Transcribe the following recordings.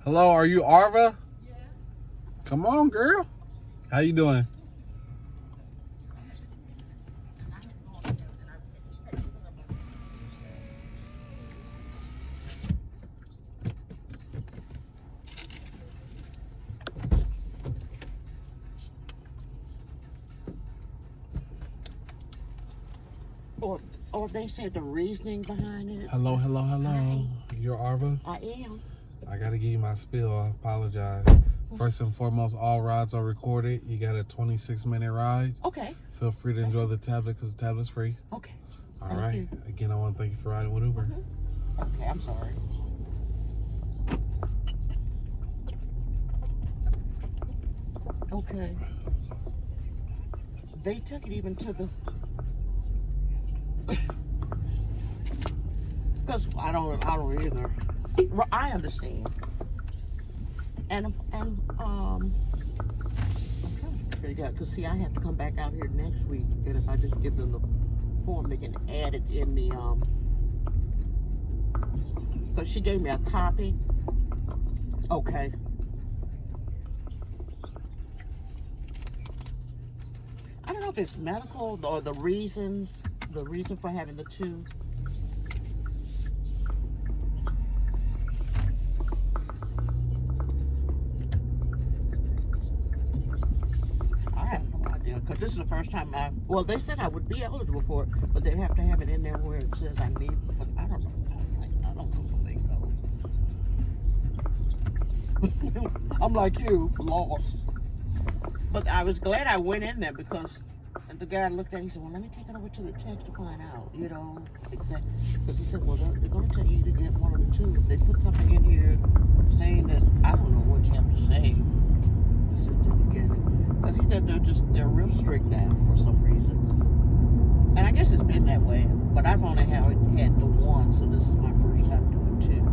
Hello, are you Arva? Yeah. Come on, girl. How you doing? Or they said the reasoning behind it. Hello. Hi. You're Arva? I am. I gotta give you my spiel. I apologize. First and foremost, all rides are recorded. You got a 26-minute ride. Okay. Feel free to enjoy the tablet because the tablet's free. Okay. All Thank right. you. Again, I want to thank you for riding with Uber. Okay, I'm sorry. Okay. They took it even to the... Because I don't either. Well, I understand. I'm trying to figure out, because see, I have to come back out here next week, and if I just give them the form, they can add it in the, because she gave me a copy. Okay. I don't know if it's medical or the reason for having the two. I have no idea, because this is the first time well, they said I would be eligible for it, but they have to have it in there where it says I need, I don't know. I don't know the lingo. I'm like you, lost. But I was glad I went in there because the guy looked at it, he said, well, let me take it over to the text to find out, you know, exactly. Because he said, well, they're going to tell you to get one of the two. If they put something in here saying that, I don't know what you have to say. He said, did you get it? Because he said they're real strict now for some reason. And I guess it's been that way. But I've only had the one, so this is my first time doing two.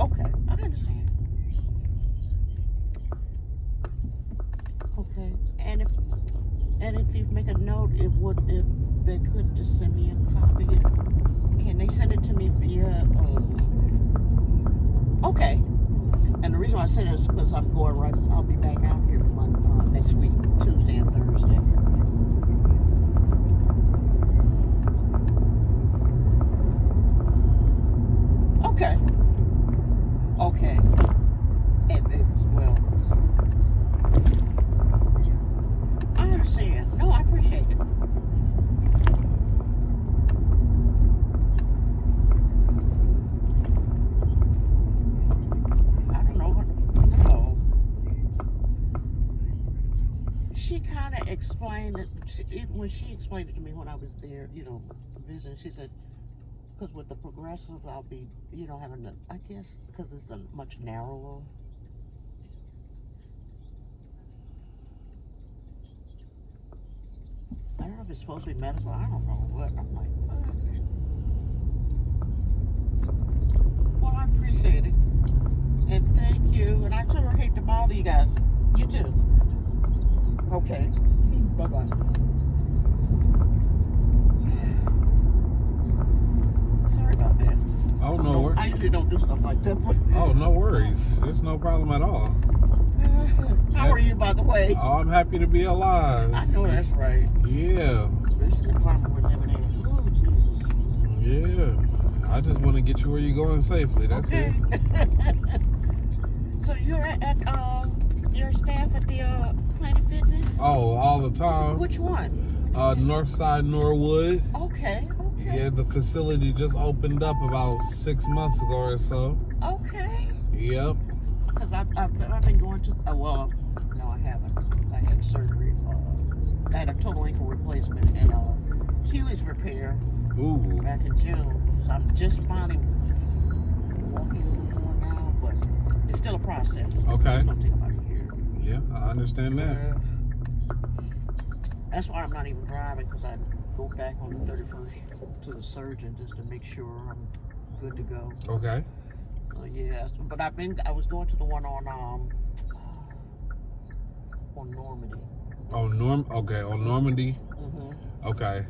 Okay, I understand. Okay, and if you make a note, if they could just send me a copy. Can they send it to me via? Okay. And the reason why I said it is because I'm going right. I'll be back out here next week, Tuesday and Thursday. Okay. Okay. As well. I understand. No, I appreciate it. I don't know what. No. She kind of explained it when she explained it to me when I was there, you know, visiting. She said, because with the progressive, I'll be, you know, having the, I guess, because it's a much narrower. I don't know if it's supposed to be medical. I don't know what. I'm like, what? Well, I appreciate it. And thank you. And I sure hate to bother you guys. You too. Okay. Bye-bye. Sorry about that. Oh, no worries. I usually don't do stuff like that. But Oh, no worries. It's no problem at all. how are you, by the way? Oh, I'm happy to be alive. I know that's right. Yeah. Especially the climate we're living in. Oh, Jesus. Yeah. I just want to get you where you're going safely. That's it. So you're at your staff at the Planet Fitness? Oh, all the time. Which one? Northside Norwood. Okay. Yeah, the facility just opened up about 6 months ago or so. Okay. Yep. Because I've been going to, well, no, I haven't. I had surgery. I had a total ankle replacement and Achilles repair Ooh. back in June. So I'm just finally walking a little more now, but it's still a process. Okay. It's going to take about a year. Yeah, I understand that. That's why I'm not even driving, because I go back on the 31st to the surgeon just to make sure I'm good to go. Okay. So yeah, but I was going to the one on Normandy. Okay, on Normandy. Mm-hmm. Okay.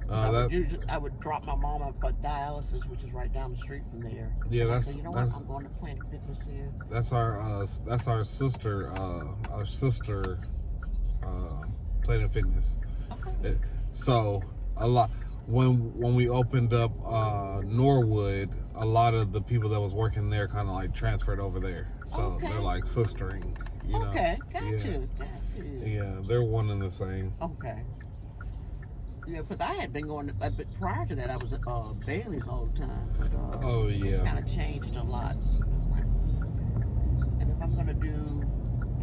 That I would drop my mom off at dialysis, which is right down the street from there. yeah, And I that's said, you know that's what? I'm going to Planet Fitness here. that's our sister Planet Fitness. Okay. So a lot when we opened up Norwood, a lot of the people that was working there kind of like transferred over there. So Okay. they're like sistering, you know. Okay, got Yeah. you. Yeah, they're one and the same. Okay. Yeah, because I had been going, but prior to that, I was at Bailey's all the time. But, Oh, yeah. It's kind of changed a lot. I'm like, and if I'm going to do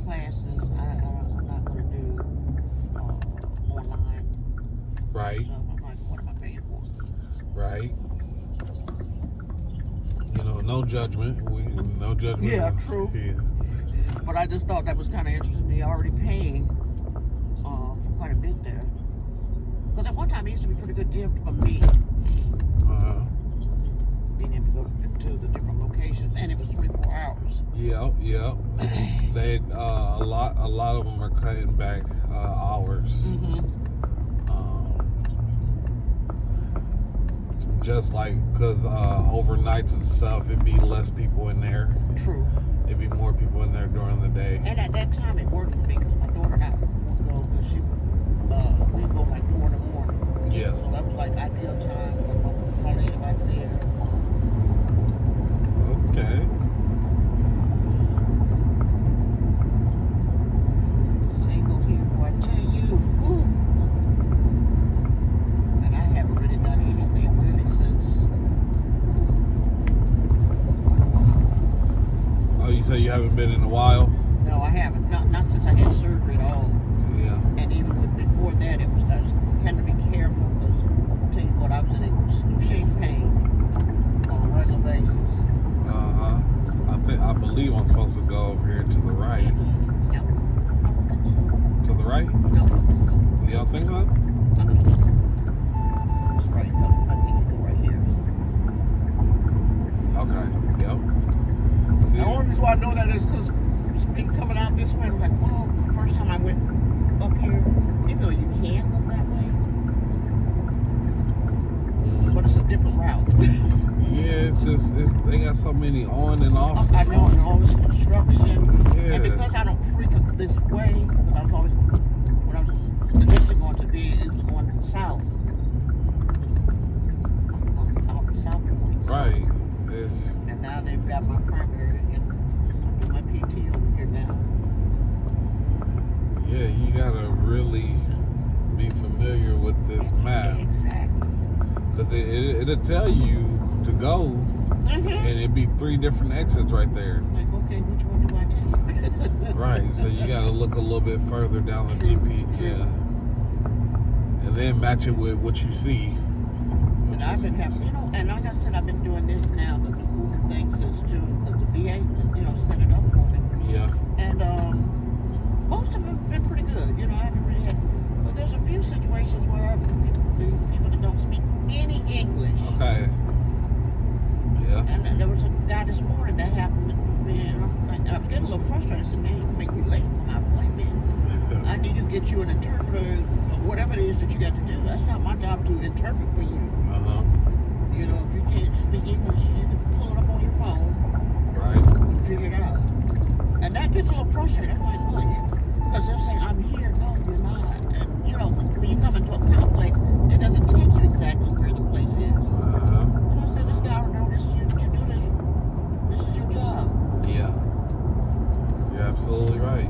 classes, I'm not going to do online. Right. So I'm like, what am I paying for? Right. You know, no judgment. No judgment. Yeah, true. Yeah. But I just thought that was kind of interesting. They're already paying for quite a bit there. Because at one time it used to be a pretty good deal for me, being able to go to the different locations, and it was 24 hours. Yep. They a lot of them are cutting back hours. Mm-hmm. Just like because overnights and stuff, it'd be less people in there. True. It'd be more people in there during the day. And at that time it worked for me because my daughter and I would go because we'd go like 4 in the morning. Yeah. So that was like ideal time when nobody called anybody there. Okay. So they go here, boy, I tell you, whew. And I haven't really done anything really since. Oh, you say you haven't been in a while? No, I haven't. Not since I had surgery at all. Yeah. And even before that, I was having to be careful because, tell you what, I was in excruciating pain on a regular basis. I believe I'm supposed to go over here to the right. No, I don't think so. To the right? No. You don't think so? It's right. No, I think you go right here. Okay. Yep. See? The only reason why I know that is because been coming out this way, I'm like, oh, the first time I went up here, even though you can go that way, but it's a different route. Yeah, they got so many on and off. I know, and all this construction. Yeah. And because I don't frequent this way, because I was always, when I was initially going to be, it was going south. Out in South Point. Right. And now they've got my primary, and I do my PT over here now. Yeah, you gotta really be familiar with this map. Exactly. Because it'll tell you to go, Mm-hmm. and it'd be 3 different exits right there. Like, okay, which one do I take? Right, so you gotta look a little bit further down the True, GP, true. yeah. And then match it with what you see. And I've been having, and like I said, I've been doing this now, the Uber thing since June, because the VA, set it up for me. Yeah. And most of them have been pretty good. I haven't really had, but there's a few situations where these people that don't speak any English. Okay. Yeah. And there was a guy this morning that happened to me, and I was getting a little frustrated. I said, man, you can make me late for my appointment. I need to get you an interpreter, or whatever it is that you got to do. That's not my job to interpret for you. Uh-huh. If you can't speak English, you can pull it up on your phone Right. and figure it out. And that gets a little frustrating. I'm like, look, because they're saying, I'm here. No, you're not. And, when you come into a complex, it doesn't take you exactly where the place is. Uh-huh. And I said, this guy already know this. You do this. This is your job. Yeah. You're absolutely right.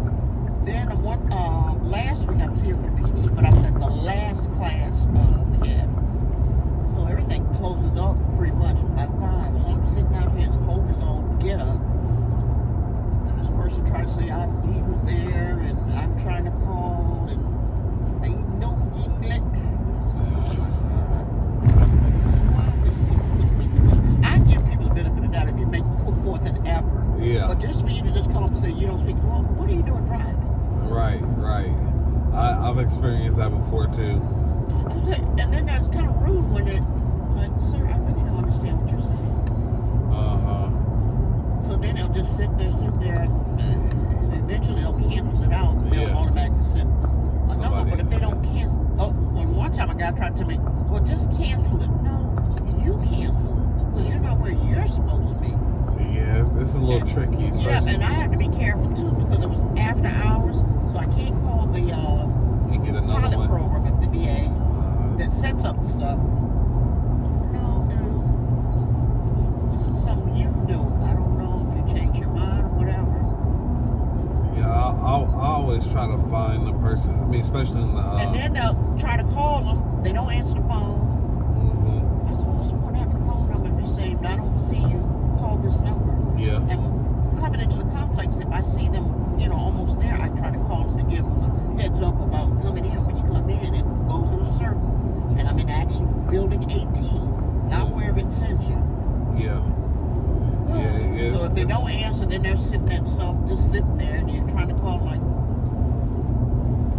Then last week I was here for PT, but I was at the last class we had. So everything closes up pretty much by 5. So I'm sitting out here, it's cold as all get up. And this person tried to say he was there, and I'm trying to call, and they know English. I said, oh my God. So why are these people putting me through this? I give people the benefit of the doubt if you put forth an effort. Yeah. But just for you to just come up and say you don't speak, well, what are you doing driving? Right. I've experienced that before too. And then that's kind of rude when they're like, sir, I really don't understand what you're saying. Uh-huh. So then they'll just sit there, and eventually they'll cancel it out, and they'll Yeah. automatically send a number. Somebody- But if they don't cancel, one y'all try to make, well, just cancel it. No, you cancel because you're not where you're supposed to be. Yeah, this is a little tricky. Yeah, and I have to be careful too because it was after hours, so I can't call the You get another pilot one. program at the VA that sets up the stuff. No, dude, this is something you doing. I don't know if you change your mind or whatever. Yeah, I always try to find the person. I mean, especially in the. And then they'll try to call them. They don't answer the phone. I said, well, what's the point of having a phone number if you say, I don't see you, call this number. Yeah. And coming into the complex, if I see them, almost there, I try to call them to give them a heads up about coming in. When you come in, it goes in a circle. And I'm in actually building 18, not wherever it sends you. Yeah. Yeah. So if they don't answer, then they're sitting at just sitting there, and you're trying to call like.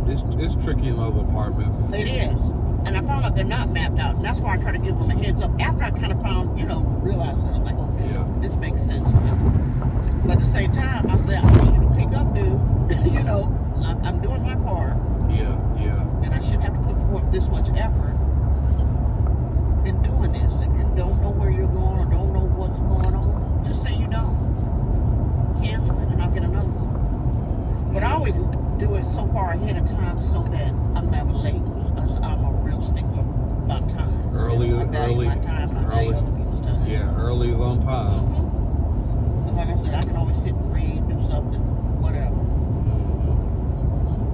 It's tricky in those apartments. It is. And I found out they're not mapped out. And that's why I try to give them a heads up. After I kind of found, realized that I'm like, okay, this makes sense now. But at the same time, I said, I need you to pick up, dude. I'm doing my part. Yeah. And I shouldn't have to put forth this much effort in doing this. If you don't know where you're going or don't know what's going on, just say you don't. Cancel it and I'll get another one. But I always do it so far ahead of time so that I'm never late. I'm a real stickler about time. Early. My time, and I value other people's time. Yeah, early is on time. Mm-hmm. Like I said, I can always sit and read, do something, whatever.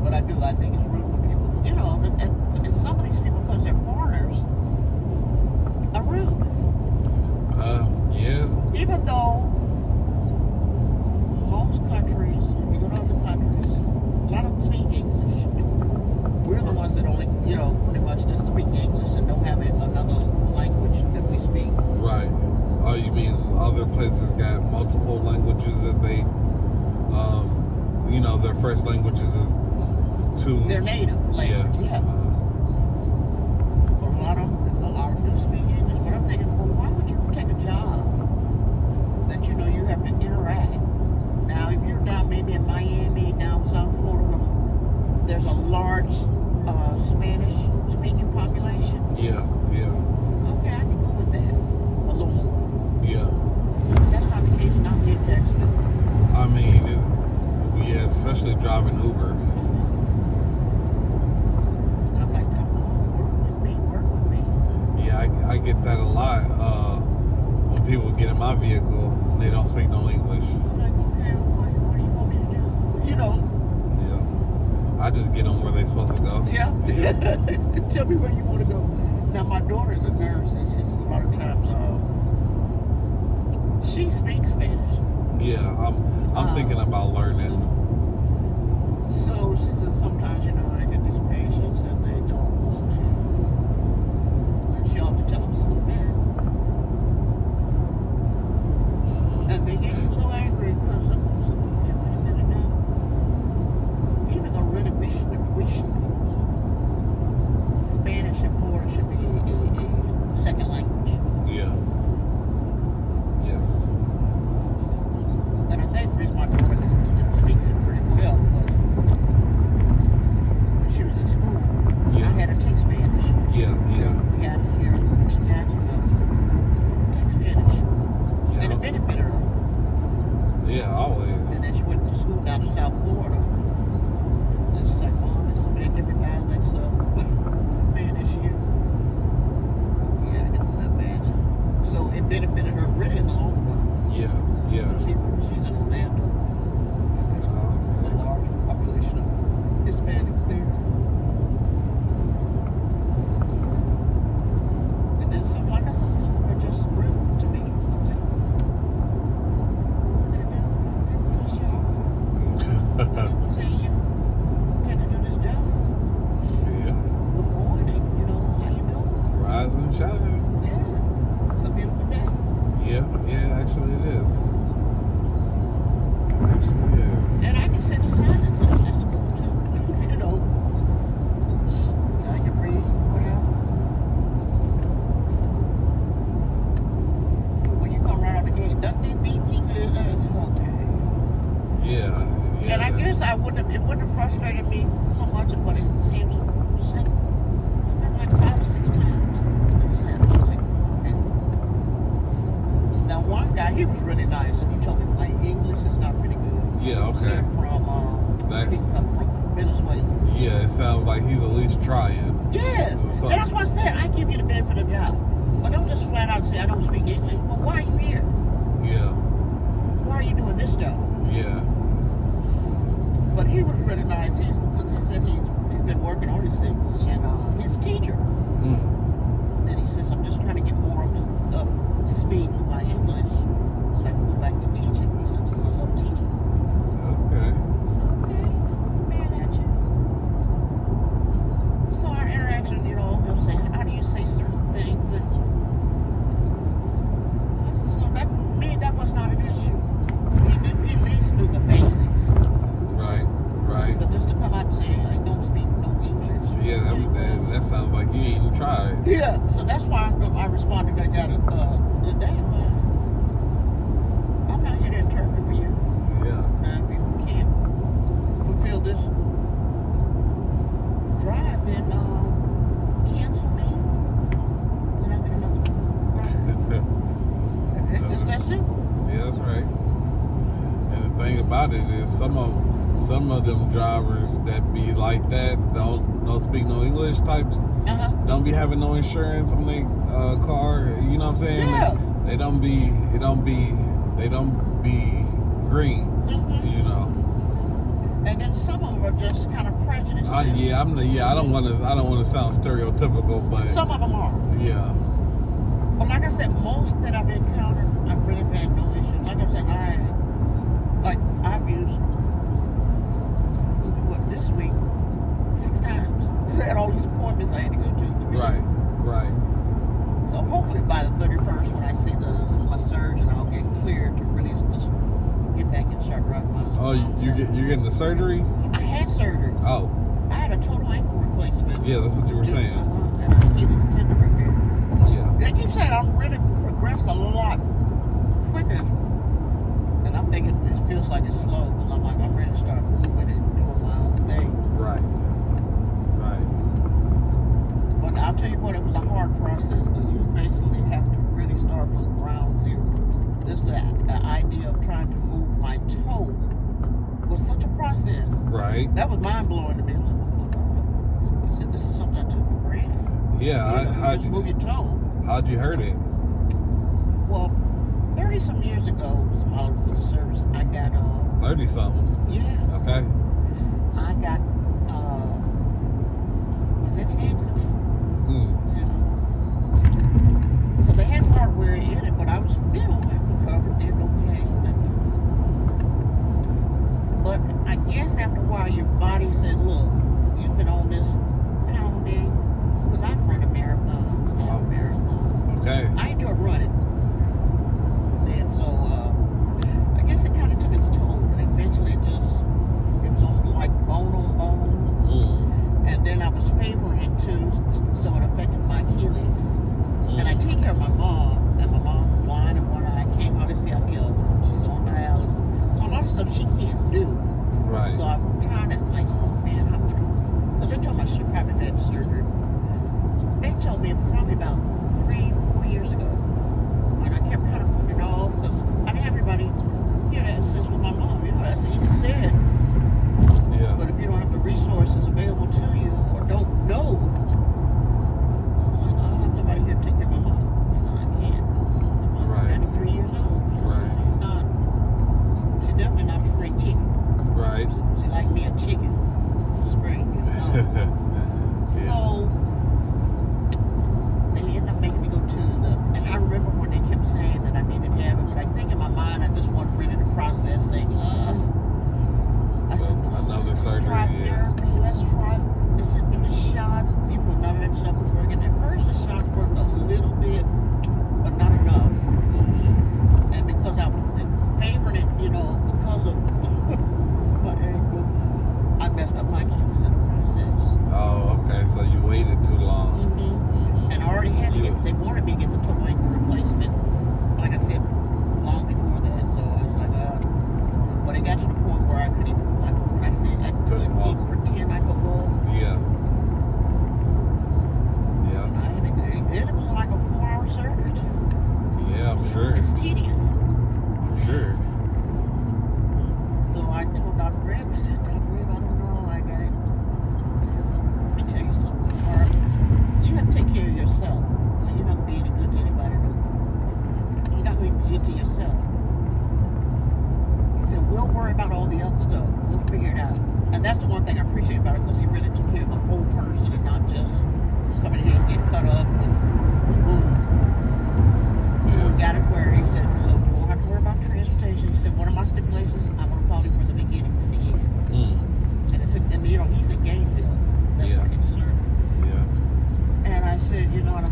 But I think it's rude when people, and some of these people, because they're foreigners, are rude. Yeah. Even though most countries, you go to other countries, a lot of them speak English. We're the ones that only, pretty much just speak English and don't have another language that we speak. Right. Oh, you mean other places got multiple languages that they, their first languages is their native language, yeah. But a lot of them do speak English. But I'm thinking, well, why would you take a job that you have to interact? Now, if you're down maybe in Miami, down South Florida, where there's a large Spanish-speaking population. Yeah. Okay, I can go with that a little more. Yeah. That's not the case not here in Jacksonville. I mean, especially driving Uber. And I'm like, come on, work with me. Yeah, I get that a lot. When people get in my vehicle, they don't speak no English. I'm like, okay, what do you want me to do? Yeah. I just get them where they supposed to go. Yeah. Tell me where you want to go. Now, my daughter's a nurse, and she says a lot of times she speaks Spanish. Yeah, I'm thinking about learning. So she says sometimes, they get these patients and they don't want to. And she have to tell them slow down. And they get a little angry because I'm like, okay, wait a minute now. Even though really we should Spanish in Florida should be a second language. Yeah. Yes. And I think the reason my daughter speaks it pretty well was when she was in school. Yeah. I had her take Spanish. Yeah. We got here to Jacksonville. Take Spanish. Yeah. And it benefited her. Yeah, always. And then she went to school down to South Florida. And she's like, Mom, there's so many different dialects of Spanish here. So, yeah, I can only imagine. So it benefited her really in the long run. Yeah. She's in Orlando. There's a large population of Hispanics there. And then some, like I said, some of them are just rude to me. I'm like, sounds like he's at least trying. Yes. So- And that's why I said I give you the benefit of the doubt. But don't just flat out say I don't speak English. Well, why are you here? Yeah. Why are you doing this job? Yeah. But he was really nice. Because he said he's been working on his English and he's a teacher. Mm. And he says, I'm just trying to get more up to speed with my English so I can go back to teaching. He says, I love teaching. Okay. So, okay, I'm mad at you. So our interaction, you know, he'll say, how do you say certain things? And I said, so that was not an issue. He at least knew the basics. Right. Right. But just to come out and say, I don't speak no English. Yeah, that sounds like you ain't even tried. Yeah, so that's why I responded. I got damn, I'm not here to interpret for you. Yeah. Now, if you can't fulfill this drive, then cancel me. Then I'll get another drive. It's just that simple. Yeah, that's right. And the thing about it is, some of them drivers that be like that don't speak no English types. Don't be having no insurance on their car. You know what I'm saying? Yeah. They don't be green. Mm-hmm. You know. And then some of them are just kind of prejudiced. I don't want to sound stereotypical, but Some of them are. yeah. But like I said, most that I've encountered, I've really had no issues. Like I said, I've used this week 6 times. Because I had all these appointments I had to go to. Right. So hopefully by the 31st, when I see my surgeon, I'll get cleared to really just get back and start riding my. Oh, you're getting the surgery? I had surgery. Oh. I had a total ankle replacement. Yeah, that's what you were saying. And an Achilles tendon repair. Yeah. They keep saying I'm really progressed a lot quicker. And I'm thinking it feels like it's slow because I'm ready to start moving and doing my own thing. Right. But I'll tell you what, it was a hard process because you basically have to really start from ground zero. Just the idea of trying to move my toe was such a process. Right. That was mind blowing to me. I was like, oh my God. I said, this is something I took for granted. Yeah. You just move your toe. How'd you hurt it? Well, 30-some years ago, while I was in the service, I got 30 something. yeah. Okay. I got was in an accident. Yeah. So they had hardware in it, but I was, I recovered, did okay. But I guess after a while, your body said, look, you've been on this pounding, because I've run a marathon, half a marathon. Okay. I enjoy running. And so, I guess it kind of took its toll, and eventually it was on like bone on bone. And then I was favoring it too, so it affected my Achilles. And I take care of my mom, and my mom's blind in one eye, can't hardly see out the other. She's on dialysis. So a lot of stuff she can't do. Right. So I'm trying to, like, oh man, I'm gonna, because they told me I should probably have had the surgery. They told me probably about 3-4 years ago. And I kept kind of putting it off, because I didn't have anybody here that assist with my mom. That's easy said. Yeah. But if you don't have the resources available to you or don't know, so I don't have nobody here to take care of my mom. So I can't. My mom's 93 years old. So she's definitely not a spring chicken. Right. She like me a chicken. Spring.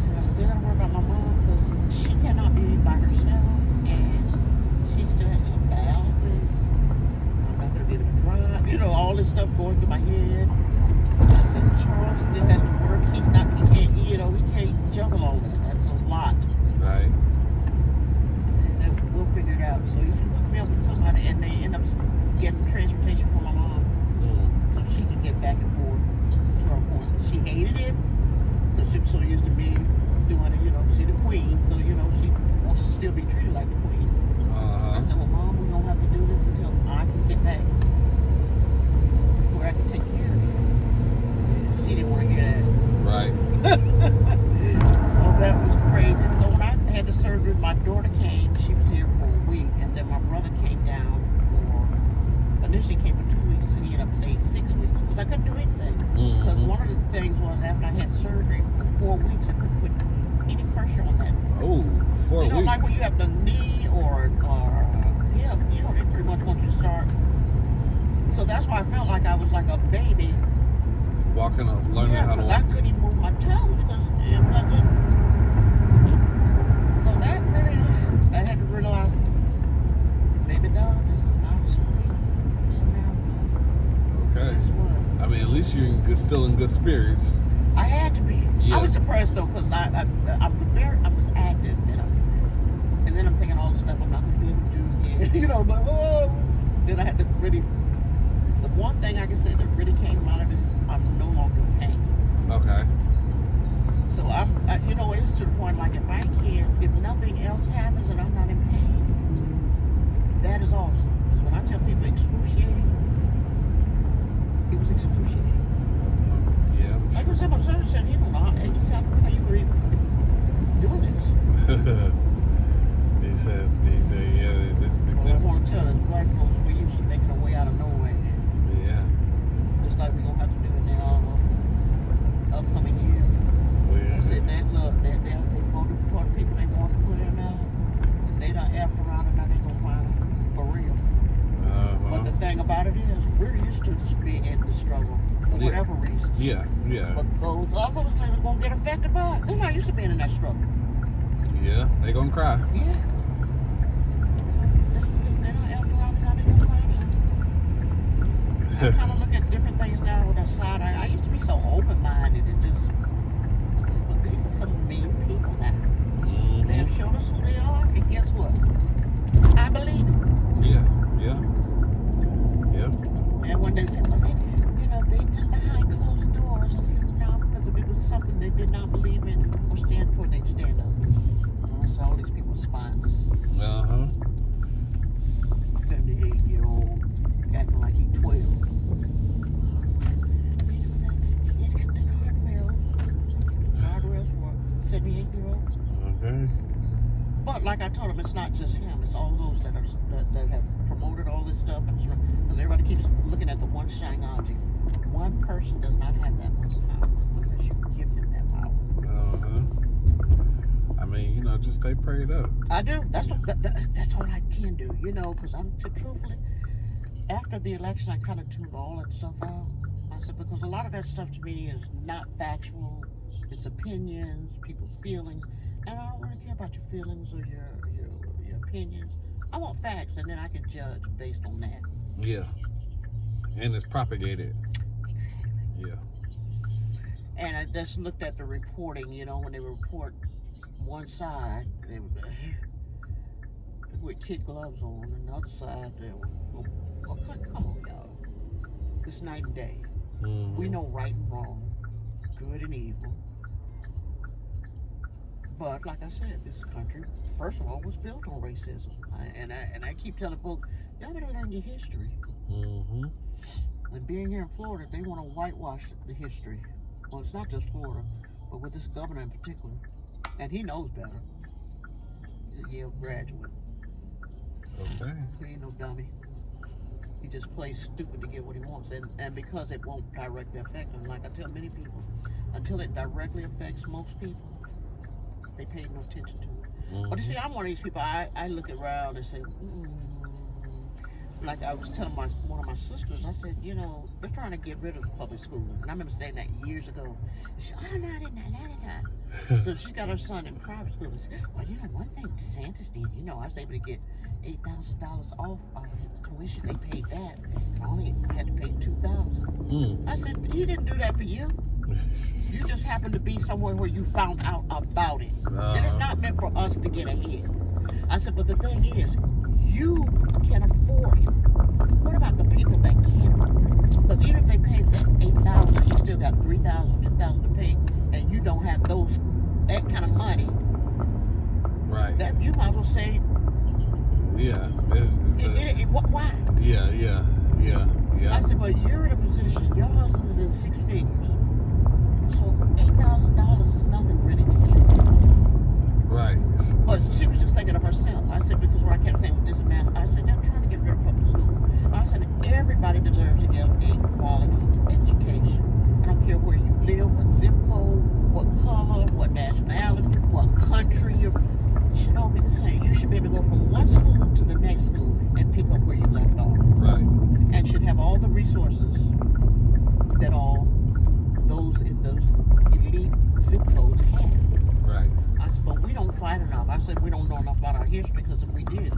said, I still gotta worry about my mom because she cannot be by herself and she still has to have dialysis. I'm not gonna be able to drive. You know, all this stuff going through my head. I said, Charles still has to work. He can't juggle all that. That's a lot. Right. She said, we'll figure it out. So you hooked me up with somebody and they end up getting transportation for my mom so she could get back and forth to her appointment. She hated it because she was so used to me doing it, she's the queen, so, she wants to still be treated like the queen. I said, well, Mom, we're going to have to do this until I can get back where I can take care of you. She didn't want to hear that. Right. So that was crazy. So when I had the surgery, my daughter came. She was here for a week, and then my brother came down initially came for 2 weeks, and he ended up staying 6 weeks because I couldn't do anything. Because one of the things was after I had surgery for 4 weeks, I couldn't put any pressure on that. Oh, 4 weeks. Like when you have the knee or they pretty much want you to start. So that's why I felt like I was like a baby. Walking up, learning how to walk. I couldn't even move my toes because it wasn't. So that really, I had to realize, baby doll, this is not a sprint. It's a marathon. Okay. Guess what? I mean, at least you're still in good spirits. I had to be. Yeah. I was depressed though because I was active and then I'm thinking all the stuff I'm not going to be able to do again. But then I had to really. The one thing I can say that really came out of this, I'm no longer in pain. Okay. So it is to the point like if nothing else happens and I'm not in pain, that is awesome. Because when I tell people excruciating, it was excruciating. Yeah. Like I said, my son said he don't know how you were even doing this. He said, yeah, this. I want to tell us black folks, we're used to making our way out of nowhere. Yeah. Just like we're going to have to do in the upcoming year. Well, yeah. I said that, look, they voted for the people they wanted to put in now. They done after around and now they going to find them for real. But the thing about it is, we're used to this being in the struggle for whatever reasons. Yeah. But those others that are going to get affected by it, they're not used to being in that struggle. Yeah, they going to cry. Yeah. So they're not after around and now they going to find out. I kind of look at different things now with a side eye. I used to be so open-minded and just, but these are some mean people now. Mm-hmm. They have showed us who they are, and guess what? I believe it. Yeah. And when they said, well, they did behind closed doors, I said, no, because if it was something they did not believe in or stand for, they'd stand up. So all these people spineless. 78-year-old acting like he's 12. The guardrails for 78-year-olds. Okay. But like I told him, it's not just him. It's all those that have promoted all this stuff. Because everybody keeps looking at the one shining object. One person does not have that much power unless you give them that power. I mean, just stay prayed up. I do. That's all I can do. Because truthfully, after the election, I kind of tuned all that stuff out. I said, because a lot of that stuff to me is not factual. It's opinions, people's feelings. And I don't really care about your feelings or your opinions. I want facts, and then I can judge based on that. Yeah. And it's propagated. Exactly. Yeah. And I just looked at the reporting, when they report one side, they with kid gloves on, and the other side, they were, come on, y'all. It's night and day. Mm-hmm. We know right and wrong, good and evil. But like I said, this country, first of all, was built on racism. And I keep telling folks, y'all better learn your history. Mm-hmm. And being here in Florida, they want to whitewash the history. Well, it's not just Florida, but with this governor in particular. And he knows better. He's a Yale graduate. Okay. He ain't no dummy. He just plays stupid to get what he wants. And because it won't directly affect him, like I tell many people, until it directly affects most people, they pay no attention to it. Mm-hmm. But you see, I'm one of these people, I look around and say, like I was telling one of my sisters, I said, you know, they're trying to get rid of public schooling. And I remember saying that years ago. And she said, oh, no, they're not. So she got her son in private school. And said, well, you know, one thing DeSantis did, you know, I was able to get $8,000 off his tuition. They paid that. I only had to pay $2,000. I said, he didn't do that for you. You just happened to be somewhere where you found out about it. It is not meant for us to get ahead. I said, but the thing is, you can afford it. What about the people that can't afford it? Because even if they paid that $8,000, you still got $3,000, $2,000 to pay, and you don't have that kind of money. Right. That you might as well say. Yeah. Why? Yeah. I said, but you're in a position. Your husband is in 6 figures, so $8,000 is nothing really to you. Right. But she was just thinking of herself. I said, because what I kept saying with this man, I said, they're trying to get rid of public school. I said, everybody deserves to get a quality education. I don't care where you live, what zip code, what color, what nationality, what country. It should all be the same. You should be able to go from one school to the next school and pick up where you left off. Right. And should have all the resources that all those in those elite zip codes have. Right. I said, but we don't fight enough. I said, we don't know enough about our history, because if we did,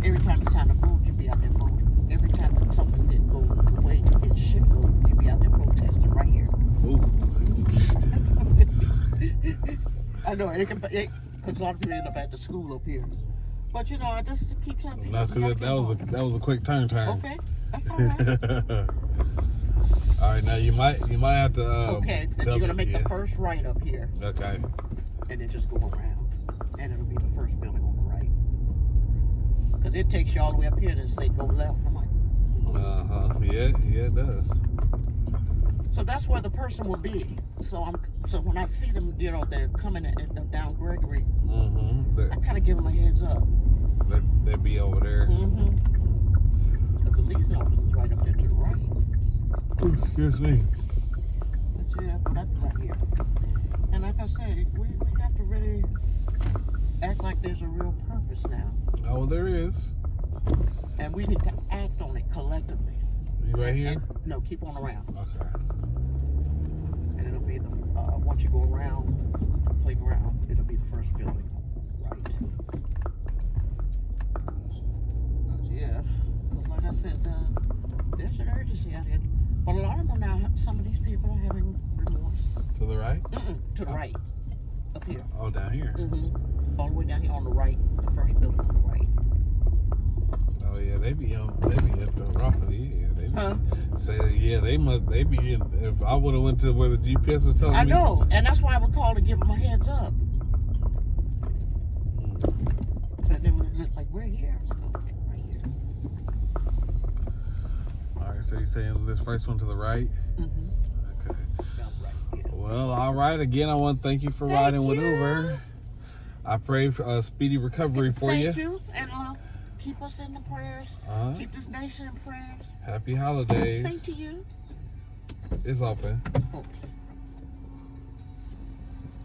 every time it's time to vote, you'd be out there voting. Every time that something didn't go the way it should go, you'd be out there protesting right here. Ooh. I know, because a lot of people end up at the school up here. But you know, I just keep telling people. No, because that was a quick turn. Okay, that's all right. All right, now you might have to. Okay, then you're gonna make the first right up here. Okay. And then just go around, and it'll be the first building on the right. Because it takes you all the way up here and say go left. I'm like, yeah, it does. so that's where the person will be. So when I see them, you know, they're coming down Gregory. I kind of give them a heads up. They'd be over there. Because the leasing office is right up there to the right. Excuse me. But yeah, but that's right here. And like I said, we have to really act like there's a real purpose now. Oh, there is. And we need to act on it collectively. You right here? No, keep on around. Okay. And it'll be the, once you go around the playground, it'll be the first building. Right. Yeah. Because like I said, there's an urgency out here. But a lot of them now, some of these people are having remorse. To the right? To the right. Up here. Oh, down here? All the way down here on the right. The first building on the right. Oh yeah, they be at the property. Yeah, they be in. If I would have went to where the GPS was telling me. I know, and that's why I would call to give them a heads up. And then when it's like, we're here. Right here. All right, so you're saying this first one to the right? Okay. Right, yeah. Well, all right. Again, I want to thank you for riding with Uber. I pray for a speedy recovery for you. Thank you, and keep us in the prayers. Keep this nation in prayers. Happy holidays. Same to you. It's open. Okay.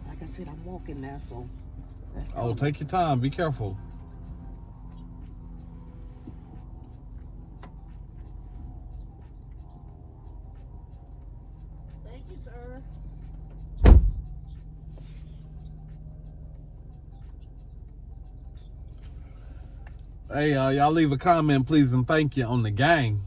Like I said, I'm walking now, so. Take your time. Be careful. Thank you, sir. Hey, y'all leave a comment, please, and thank you on the gang.